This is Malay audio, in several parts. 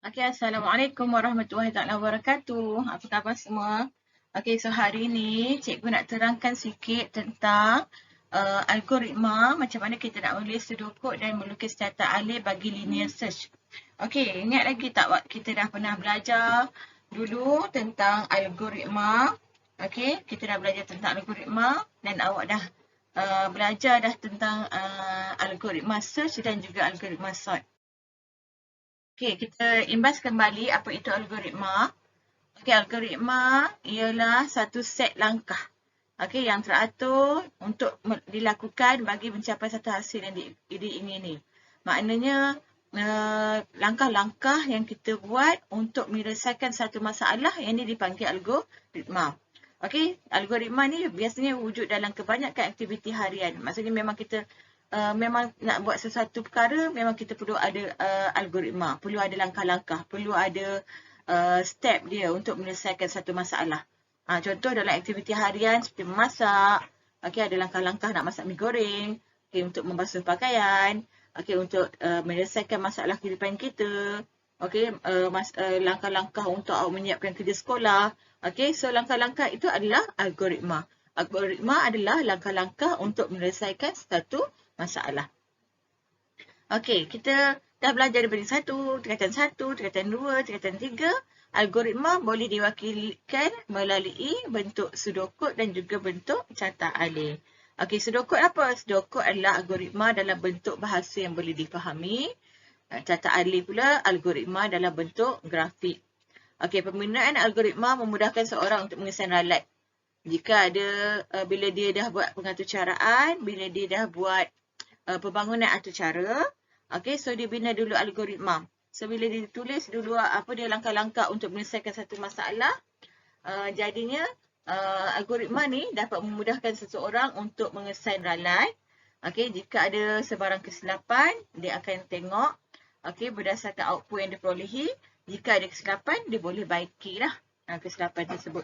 Okay, Assalamualaikum warahmatullahi taala wabarakatuh. Apa khabar semua? Okay, so hari ni cikgu nak terangkan sikit tentang algoritma macam mana kita nak menulis sudokod dan melukis tata alih bagi linear search. Okay, ingat lagi tak kita dah pernah belajar dulu tentang algoritma. Okay, kita dah belajar tentang algoritma dan awak dah belajar dah tentang algoritma search dan juga algoritma sort. Okey, kita imbas kembali apa itu algoritma. Okey, algoritma ialah satu set langkah. Okey, yang teratur untuk dilakukan bagi mencapai satu hasil yang diingini. Maknanya langkah-langkah yang kita buat untuk menyelesaikan satu masalah yang ini dipanggil algoritma. Okey, algoritma ni biasanya wujud dalam kebanyakan aktiviti harian. Maksudnya memang kita memang nak buat sesuatu perkara, memang kita perlu ada algoritma, perlu ada langkah-langkah, perlu ada step dia untuk menyelesaikan satu masalah. Contoh dalam aktiviti harian seperti memasak, okay, ada langkah-langkah nak masak mi goreng, okay, untuk membasuh pakaian, okay, untuk menyelesaikan masalah kehidupan kita, okay, langkah-langkah untuk awak menyiapkan kerja sekolah. Okay, so langkah-langkah itu adalah algoritma. Algoritma adalah langkah-langkah untuk menyelesaikan satu masalah. Okey, kita dah belajar daripada tingkatan 2, tingkatan 3. Algoritma boleh diwakilkan melalui bentuk pseudocode dan juga bentuk carta alih. Okey, pseudocode apa? Pseudocode adalah algoritma dalam bentuk bahasa yang boleh difahami. Carta alih pula algoritma dalam bentuk grafik. Okey, penggunaan algoritma memudahkan seorang untuk mengesan ralat. Jika ada, bila dia dah buat pengaturcaraan, bila dia dah buat pembangunan atur cara, okay, so dia bina dulu algoritma. So bila dia tulis dulu apa dia langkah-langkah untuk menyelesaikan satu masalah, jadinya algoritma ni dapat memudahkan seseorang untuk mengesan ralat. Okay, jika ada sebarang kesilapan, dia akan tengok, okay, berdasarkan output yang diperolehi. Jika ada kesilapan, dia boleh baikilah kesilapan tersebut.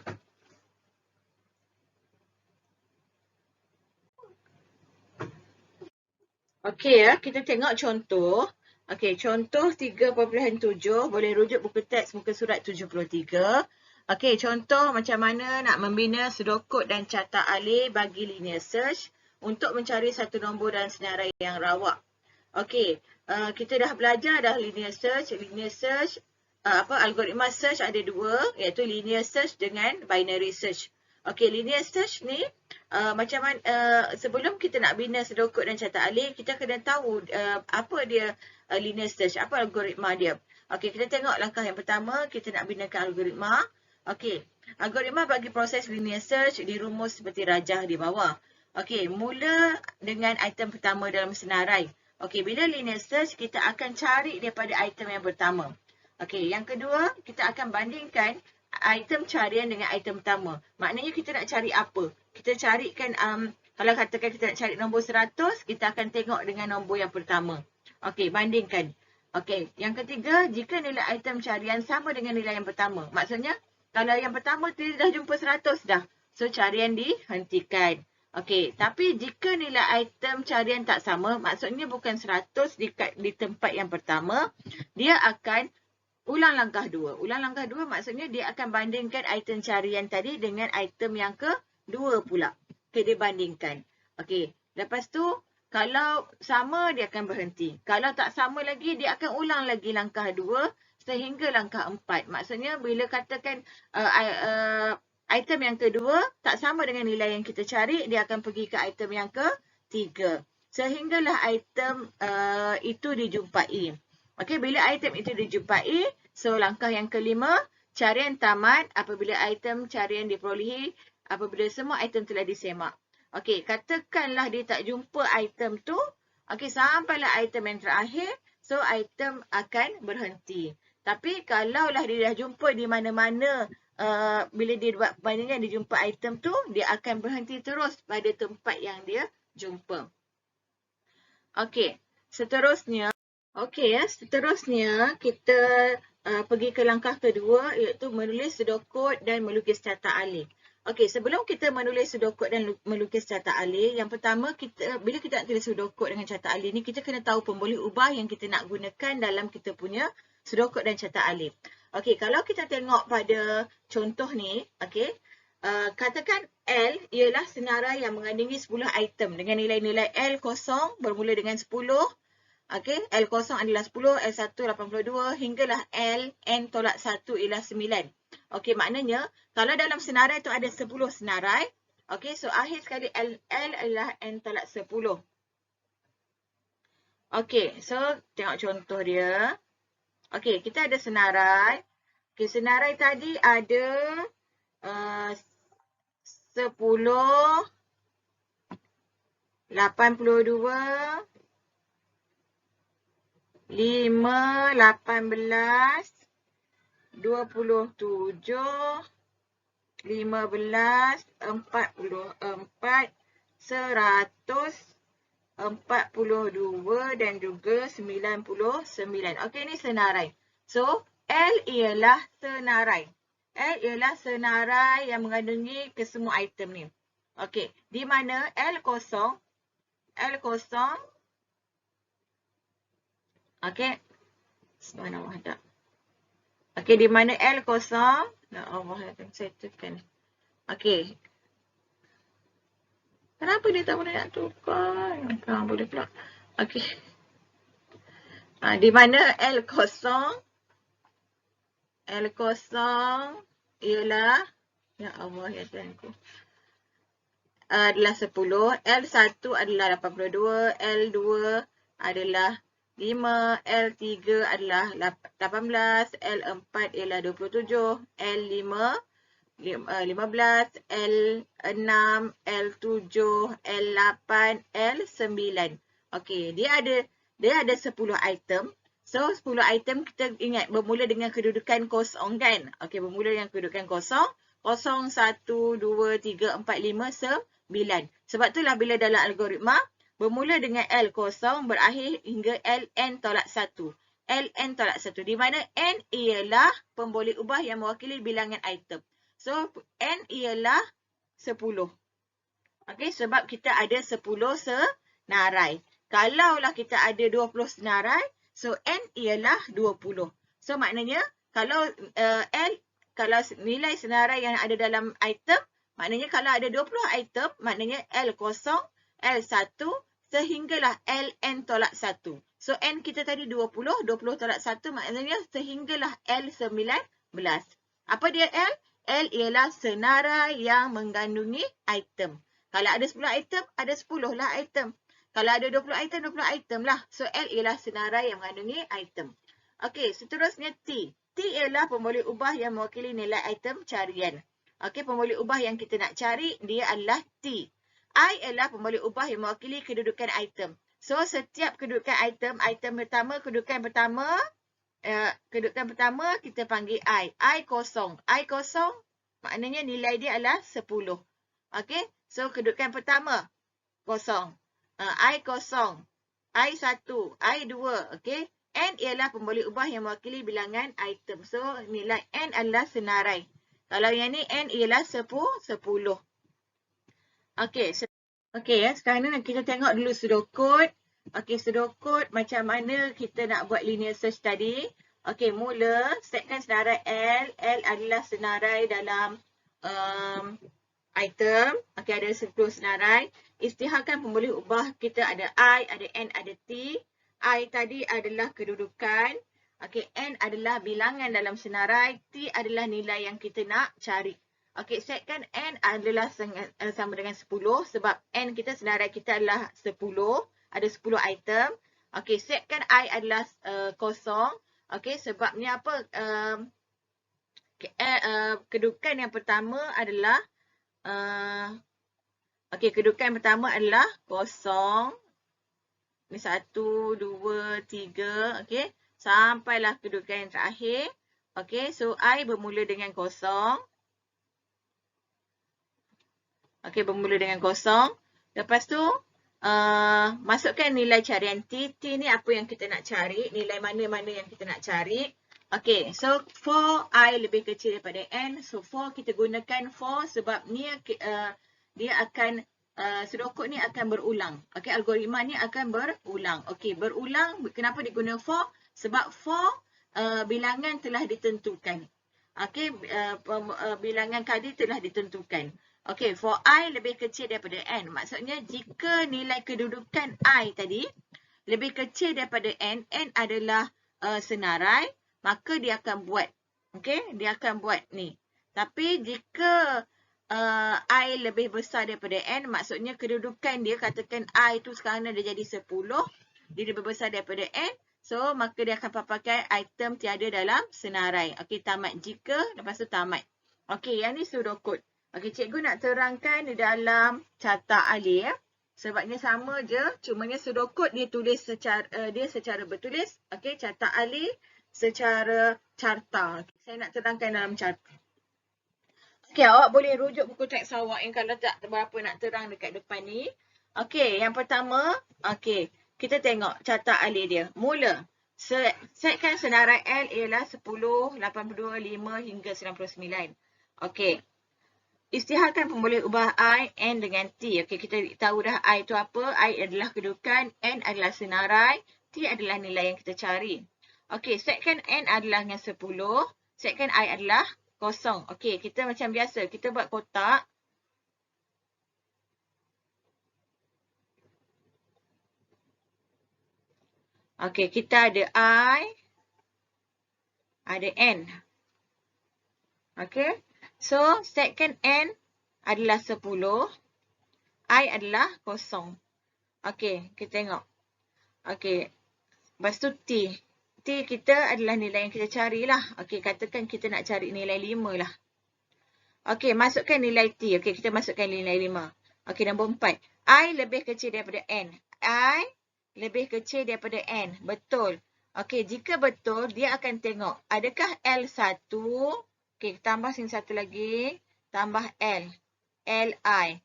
Okey ya, kita tengok contoh. Okey, contoh 3.7 boleh rujuk buku teks muka surat 73. Okey, contoh macam mana nak membina pseudocode dan carta alih bagi linear search untuk mencari satu nombor dalam senarai yang rawak. Okey, kita dah belajar dah linear search. Linear search, algoritma search ada dua, iaitu linear search dengan binary search. Okey, linear search ni macam mana sebelum kita nak bina pseudocode dan carta alih, kita kena tahu apa dia linear search, apa algoritma dia. Okey, kita tengok langkah yang pertama, kita nak binakan algoritma. Okey, algoritma bagi proses linear search dirumus seperti rajah di bawah. Okey, mula dengan item pertama dalam senarai. Okey, bila linear search, kita akan cari daripada item yang pertama. Okey, yang kedua, kita akan bandingkan item carian dengan item pertama. Maknanya kita nak cari apa? Kita carikan, kalau katakan kita nak cari nombor 100, kita akan tengok dengan nombor yang pertama. Okey, bandingkan. Okey, yang ketiga, jika nilai item carian sama dengan nilai yang pertama. Maksudnya, kalau yang pertama dia dah jumpa 100 dah. So, carian dihentikan. Okey, tapi jika nilai item carian tak sama, maksudnya bukan 100 di tempat yang pertama, dia akan ulang langkah 2. Ulang langkah 2 maksudnya dia akan bandingkan item carian tadi dengan item yang kedua pula. Okey, dia bandingkan. Okey, lepas tu kalau sama dia akan berhenti. Kalau tak sama lagi dia akan ulang lagi langkah 2 sehingga langkah 4. Maksudnya bila katakan item yang kedua tak sama dengan nilai yang kita cari, dia akan pergi ke item yang ketiga. Sehinggalah item itu dijumpai. Okey, bila item itu dijumpai, so langkah yang kelima, carian tamat apabila item carian diperolehi, apabila semua item telah disemak. Okey, katakanlah dia tak jumpa item tu, okey, sampailah item yang terakhir, so item akan berhenti. Tapi kalaulah dia dah jumpa di mana-mana, bila dia buat bandingan dia jumpa item tu, dia akan berhenti terus pada tempat yang dia jumpa. Okey, seterusnya, kita pergi ke langkah kedua, iaitu menulis pseudocode dan melukis carta alih. Okey, sebelum kita menulis pseudocode dan melukis carta alih, yang pertama bila kita nak tulis pseudocode dengan carta alih ni, kita kena tahu pemboleh ubah yang kita nak gunakan dalam kita punya sudokod dan catat alif. Okey, kalau kita tengok pada contoh ni, okey, katakan L ialah senarai yang mengandungi 10 item dengan nilai-nilai L kosong bermula dengan 10. Okey, L kosong adalah 10, L1 82 hinggalah L n tolak 1 ialah 9. Okey, maknanya kalau dalam senarai tu ada 10 senarai, okey, so akhir sekali L adalah n tolak 10. Okey, so tengok contoh dia. Okey, kita ada senarai. Okey, senarai tadi ada 10, 82, 5, 18, 27, 15, 44, 100, 42 dan juga 99. Okey, ini senarai. So, L ialah senarai. L ialah senarai yang mengandungi kesemua item ni. Okey, di mana L kosong, okey, subhanallah tak. Okey, di mana L kosong, ya Allah, saya tekan. Okey. Kenapa dia tak boleh nak tukar? Boleh pula. Okey. Di mana L kosong ialah, ya Allah ya Tuhanku, adalah 10, L1 adalah 82, L2 adalah 5, L3 adalah 18, L4 ialah 27, L5 15, L6, L7, L8, L9. Okey, dia ada 10 item. So 10 item kita ingat bermula dengan kedudukan kosong kan? Okey, bermula dengan kedudukan kosong. 0, 1, 2, 3, 4, 5, 9. Sebab itulah bila dalam algoritma bermula dengan L kosong berakhir hingga Ln tolak 1. Ln tolak 1 di mana N ialah pemboleh ubah yang mewakili bilangan item. So N ialah 10. Okey, sebab kita ada 10 senarai. Kalaulah kita ada 20 senarai, so N ialah 20. So maknanya kalau kalau nilai senarai yang ada dalam item, maknanya kalau ada 20 item, maknanya L kosong, L1 sehinggalah Ln tolak 1. So N kita tadi 20 tolak 1 maknanya sehinggalah L19. Apa dia L? L ialah senarai yang mengandungi item. Kalau ada 10 item, ada 10 lah item. Kalau ada 20 item, 20 item lah. So, L ialah senarai yang mengandungi item. Okey, seterusnya T. T ialah pemboleh ubah yang mewakili nilai item carian. Okey, pemboleh ubah yang kita nak cari, dia adalah T. I ialah pemboleh ubah yang mewakili kedudukan item. So, setiap kedudukan item pertama, kedudukan pertama kita panggil I. I kosong. I kosong maknanya nilai dia adalah 10. Okey, so kedudukan pertama kosong. I kosong, I1, I2, okey. N ialah pemboleh ubah yang mewakili bilangan item. So, nilai N adalah senarai. Kalau yang ni, N ialah 10. Okey, sekarang ni kita tengok dulu sudokod. Okey, sudokod macam mana kita nak buat linear search tadi. Okey, mula setkan senarai L. L adalah senarai dalam item. Okey, ada 10 senarai. Isytiharkan pemboleh ubah kita ada I, ada N, ada T. I tadi adalah kedudukan. Okey, N adalah bilangan dalam senarai. T adalah nilai yang kita nak cari. Okey, setkan N adalah sama dengan 10 sebab N kita, senarai kita adalah 10. Ada 10 item. Okey, setkan I adalah kosong. Okey, sebabnya apa? Kedudukan yang pertama adalah okey, kedudukan pertama adalah kosong. Ini 1, 2, 3. Okey. Sampailah kedudukan yang terakhir. Okey. So, I bermula dengan kosong. Okey, bermula dengan kosong. Lepas tu, masukkan nilai carian T. T ni apa yang kita nak cari. Nilai mana-mana yang kita nak cari. Okey. So, for I lebih kecil daripada N. So, for kita gunakan for sebab ni dia akan sudokod ni akan berulang. Okey, algoritma ni akan berulang. Okey, berulang. Kenapa dia guna for? Sebab for bilangan telah ditentukan. Okey, bilangan kadi telah ditentukan. Okey, for I lebih kecil daripada N. Maksudnya jika nilai kedudukan I tadi lebih kecil daripada N adalah senarai, maka dia akan buat. Okey, dia akan buat ni. Tapi jika I lebih besar daripada N, maksudnya kedudukan dia, katakan I tu sekarang dah jadi 10, dia lebih besar daripada N, so maka dia akan pakai item tiada dalam senarai. Okey, tamat jika, lepas tu tamat. Okey, yang ni pseudocode. Okey, cikgu nak terangkan di dalam carta alih ya. Sebabnya sama je, cumanya pseudocode dia tulis secara bertulis. Okey, carta alih secara carta. Saya nak terangkan dalam carta. Okey, awak boleh rujuk buku teks awak yang kalau tak berapa nak terang dekat depan ni. Okey, yang pertama, okey, kita tengok carta alih dia. Mula, setkan senarai L ialah 10, 82, 5 hingga 99. Okey. Isytiharkan pemboleh ubah I, N dengan T. Okey, kita tahu dah I tu apa. I adalah kedudukan, N adalah senarai, T adalah nilai yang kita cari. Okey, setkan N adalah dengan 10, setkan I adalah kosong. Okey, kita macam biasa. Kita buat kotak. Okey, kita ada I, ada N. Okey, so setkan N adalah 10, I adalah kosong. Okey, kita tengok. Okey, lepas tu T. T kita adalah nilai yang kita carilah. Okey, katakan kita nak cari nilai 5 lah. Okey, masukkan nilai T. Okey, kita masukkan nilai 5. Okey, nombor 4. I lebih kecil daripada N. I lebih kecil daripada N. Betul. Okey, jika betul, dia akan tengok. Adakah L1? Okey, tambah sini satu lagi. Tambah L. Li.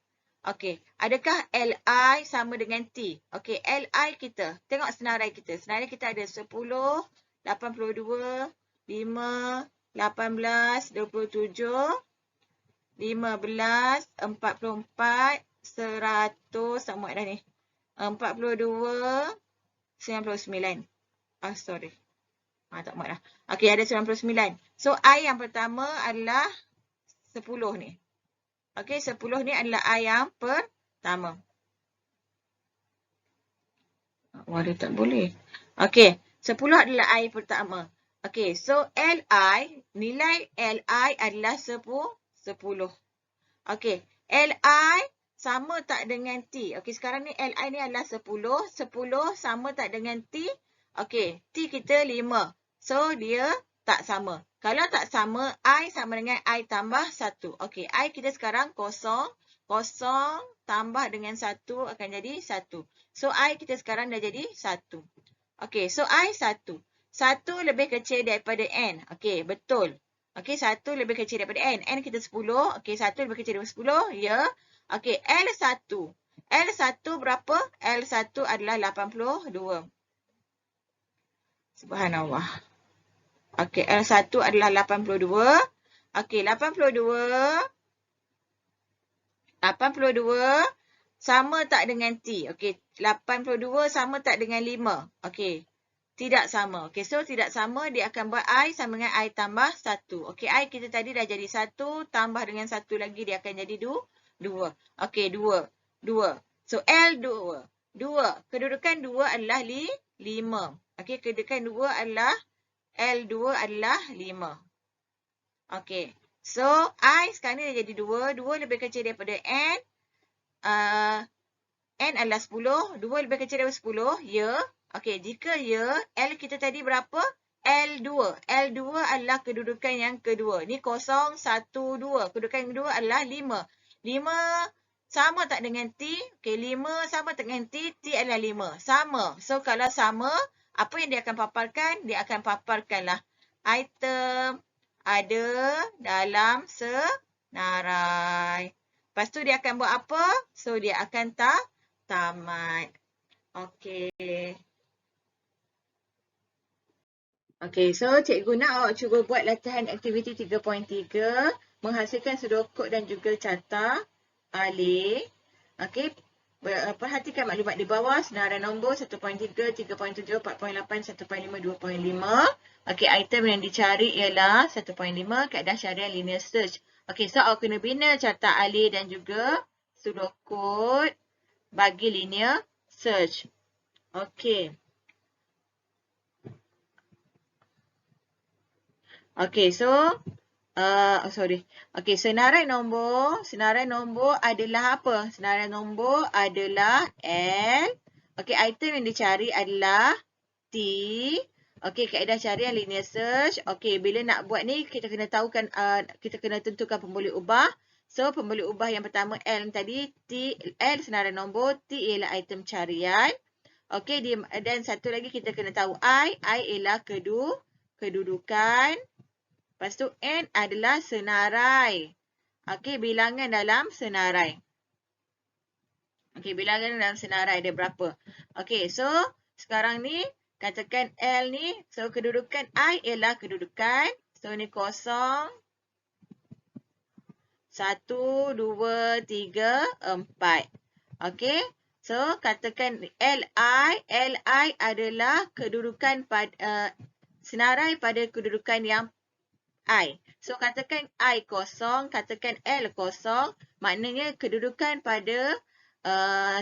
Okey, adakah Li sama dengan T? Okey, Li kita. Tengok senarai kita. Senarai kita ada 10, 82, 5, 18, 27, 15, 44, 100, sama dah ni. 42, 99. Sorry. Tak muat dah. Okey, ada 99. So, I yang pertama adalah 10 ni. Okey, 10 ni adalah I yang pertama. Wah, dia tak boleh. Okey, 10 adalah I pertama. Okey, so Li, nilai Li adalah 10. Okey, Li sama tak dengan T? Okey, sekarang ni Li ni adalah 10. 10 sama tak dengan T? Okey, T kita 5. So, dia tak sama. Kalau tak sama, I sama dengan I tambah 1. Okey, I kita sekarang kosong. Kosong tambah dengan 1 akan jadi 1. So, I kita sekarang dah jadi 1. Okey, so I 1. 1 lebih kecil daripada N. Okey, betul. Okey, 1 lebih kecil daripada N. N kita 10. Okey, 1 lebih kecil daripada 10. Ya. Okey, L1. L1 berapa? L1 adalah 82. Subhanallah. Okey, L1 adalah 82. Okey, 82 sama tak dengan T? Okey, 82 sama tak dengan 5? Okey, tidak sama. Okey, so tidak sama, dia akan buat I sama dengan I tambah 1. Okey, I kita tadi dah jadi 1, tambah dengan 1 lagi, dia akan jadi 2. Okey, 2. So, L2. 2. Kedudukan 2 adalah 5. Okey, kedudukan 2 adalah L2 adalah 5. Okey. So, I sekarang ni dah jadi 2. 2 lebih kecil daripada N. N adalah 10. 2 lebih kecil daripada 10. Ya. Okey, jika ya, L kita tadi berapa? L2. L2 adalah kedudukan yang kedua. Ni 0, 1, 2. Kedudukan yang kedua adalah 5. 5 sama tak dengan T? Okey, 5 sama tak dengan T? T adalah 5. Sama. So, kalau sama, apa yang dia akan paparkan? Dia akan paparkanlah item ada dalam senarai. Lepas tu dia akan buat apa? So, dia akan tamat. Okey. Okey, so cikgu nak awak cuba buat latihan aktiviti 3.3. Menghasilkan pseudocode dan juga carta alih. Okey. Perhatikan maklumat di bawah. Senarai nombor 1.3, 3.7, 4.8, 1.5, 2.5. Okey, item yang dicari ialah 1.5 kaedah syariah linear search. Okey, so awak kena bina carta alih dan juga pseudocode bagi linear search. Okey. Okey, so Okey, senarai nombor adalah apa? Senarai nombor adalah L. Okey, item yang dicari adalah T. Okey, kaedah syariah linear search. Okey, bila nak buat ni kita kena tahukan kita kena tentukan pemboleh ubah. So, pemboleh ubah yang pertama L tadi, T, L senarai nombor, T ialah item carian. Okey, dan satu lagi kita kena tahu I ialah kedudukan. Lepas tu N adalah senarai. Okey, bilangan dalam senarai. Okey, bilangan dalam senarai ada berapa? Okey, so sekarang ni katakan L ni, so kedudukan I ialah kedudukan. So ni 0, 1, 2, 3, 4. Okey, so katakan Li adalah kedudukan pada senarai pada kedudukan yang I. So, katakan I kosong, katakan L kosong, maknanya kedudukan pada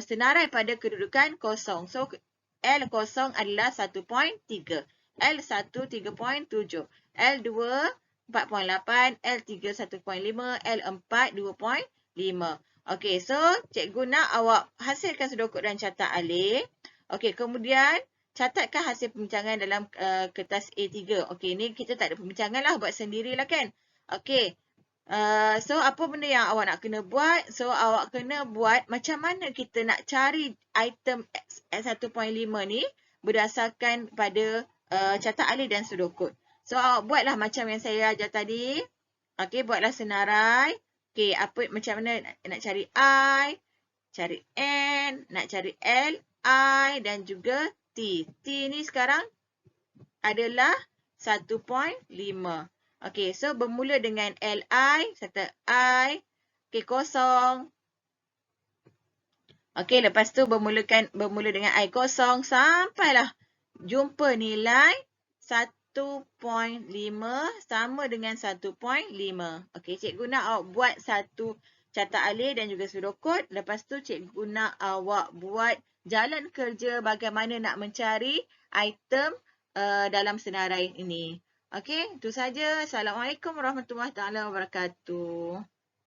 senarai pada kedudukan kosong. So, L kosong adalah 1.3, L1 3.7, L2 4.8, L3 1.5, L4 2.5. Okey, so cikgu nak awak hasilkan sudokod dan carta alih. Okey, kemudian catatkan hasil pembincangan dalam kertas A3. Okey, ni kita tak ada pembincangan lah, buat sendirilah kan. Okey, so apa benda yang awak nak kena buat? So, awak kena buat macam mana kita nak cari item S1.5 ni berdasarkan pada carta alih dan sudokod. So, awak buatlah macam yang saya ajar tadi. Okey, buatlah senarai. Okey, apa macam mana nak cari I, cari N, nak cari L, I dan juga T. T ni sekarang adalah 1.5. Okey, so bermula dengan Li, serta I. Okey, kosong. Okey, lepas tu bermula dengan I kosong sampailah jumpa nilai 1.5 sama dengan 1.5. Okey, cikgu nak awak buat satu carta alih dan juga sudokod. Lepas tu cikgu nak awak buat jalan kerja bagaimana nak mencari item dalam senarai ini. Okey, itu saja. Assalamualaikum warahmatullahi wabarakatuh.